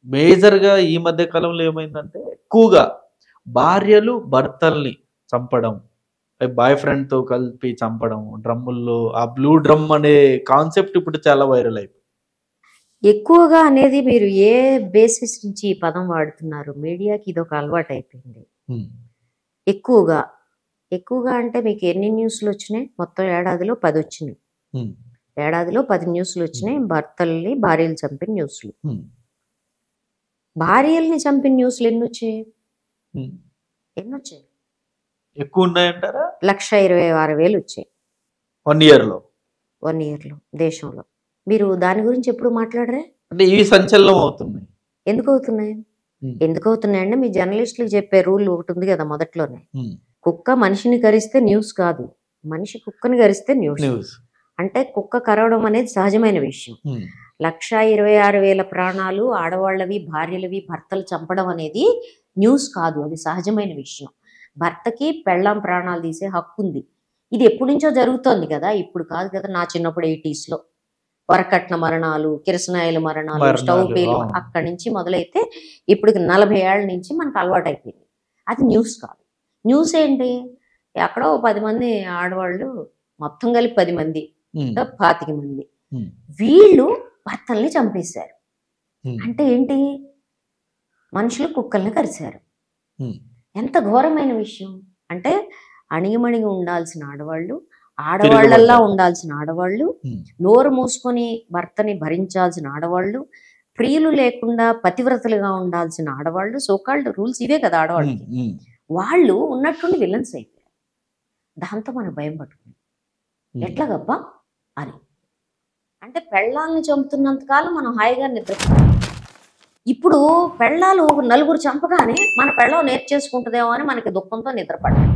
మేజర్‌గా ఈ మధ్య కాలంలో ఏమైందంటే, ఎక్కువగా భార్యలు భర్తల్ని చంపడం. బాయ్ ఫ్రెండ్‌తో కలిపి చంపడం. డ్రమ్ముల్లో ఆ బ్లూ డ్రమ్ అనే కాన్సెప్ట్ ఇప్పుడు చాలా వైరల్ అయిపోయింది. ఎక్కువగా అనేది మీరు ఏ బేసిస్ నుంచి ఈ పదం వాడుతున్నారు? మీడియాకి ఇదొక అలవాటయిపోయింది. హ్మ్. ఎక్కువగా. ఎక్కువగా అంటే మీకు ఎన్ని న్యూస్‌లొచ్చినాయి? మొత్తం ఏడాదిలో 10 వచ్చినాయి. హ్మ్. ఏడాదిలో 10 న్యూస్‌లొచ్చినాయి. భర్తల్ని, భార్యలు చంపిన న్యూస్‌లు. హ్మ్. భార్యల్ని చంపిన న్యూస్‌లు ఎన్నొచ్చాయి? హ్మ్. ఎన్నొచ్చాయి? ఎక్కువున్నాయంటారా? 1,26,000 వచ్చాయి. 1 ఇయర్‌లో. 1 ఇయర్‌లో దేశంలో. మీరు దాని గురించి ఎప్పుడు మాట్లాడరా? అంటే ఇవి సంచలనం అవుతున్నాయి. ఎందుకవుతున్నాయి? హ్మ్. ఎందుకవుతున్నాయంటే మీ జర్నలిస్టులకు చెప్పే రూల్ ఒకటుంది గదా మొదట్లోనే. హ్మ్. కుక్క మనిషిని కరిస్తే న్యూస్ కాదు. మనిషి కుక్కని కరిస్తే న్యూస్. న్యూస్. అంటే కుక్క కరవడం అనేది సహజమైన విషయం. హ్మ్. 1,26,000 ప్రాణాలు ఆడవాళ్ళవి, భార్యలవి, భర్తలు చంపడం అనేది న్యూస్ కాదు. అది సహజమైన విషయం. భర్తకి పెళ్ళాం ప్రాణాలు తీసే హక్కుంది. ఇది ఎప్పటినుంచో జరుగుతోంది కదా! ఇప్పుడు కాదు కదా! నా చిన్నప్పుడు 80స్‌లో వరకట్న మరణాలు, కిరసనాయిల మరణాలు, స్టవ్ మరణాలు. పేలి అవును. అక్కడి నుంచి మొదలైతే ఇప్పటికి 40 ఏళ్ల నుంచి మనకు అలవాటైపోయింది. అది న్యూస్ కాదు. న్యూస్ ఏంటి? ఎక్కడో 10 మంది ఆడవాళ్ళు మొత్తం కలిపి 10 మంది, హ్మ్. 25 మంది. హ్మ్. వీళ్ళు భర్తల్ని చంపేశారు. హ్మ్. అంటే ఏంటి? మనుషులు కుక్కల్ని కరిశారు. హ్మ్. ఎంత ఘోరమైన విషయం. అంటే అణిగిమణిగి ఉండాల్సిన ఆడవాళ్ళు, ఆడవాళ్ళలా తిరగబడ్డారు. ఉండాల్సిన ఆడవాళ్ళు, హ్మ్. నోరు మూసుకొని భర్తని భరించాల్సిన ఆడవాళ్ళు, ప్రియులు లేకుండా పతివ్రతలుగా ఉండాల్సిన ఆడవాళ్ళు, సో కాల్డ్ రూల్స్ ఇవే కదా హ్మ్. ఆడవాళ్ళకి. హ్మ్. వాళ్ళు ఉన్నట్టుండి విలన్స్ అయిపోయారు. దాంతో మనకు భయం పట్టుకుంది. హ్మ్. ఎట్లాగబ్బా అని. అంటే పెళ్ళాల్ని చంపుతున్నంత కాలం మనం హాయిగా నిద్రపోతాం. ఇప్పుడు పెళ్ళాలు నలుగురు చంపగానే మన పెళ్ళం నేర్చేసుకుంటుందేమో అని మనకి దుఃఖంతో నిద్రపడ్డాం.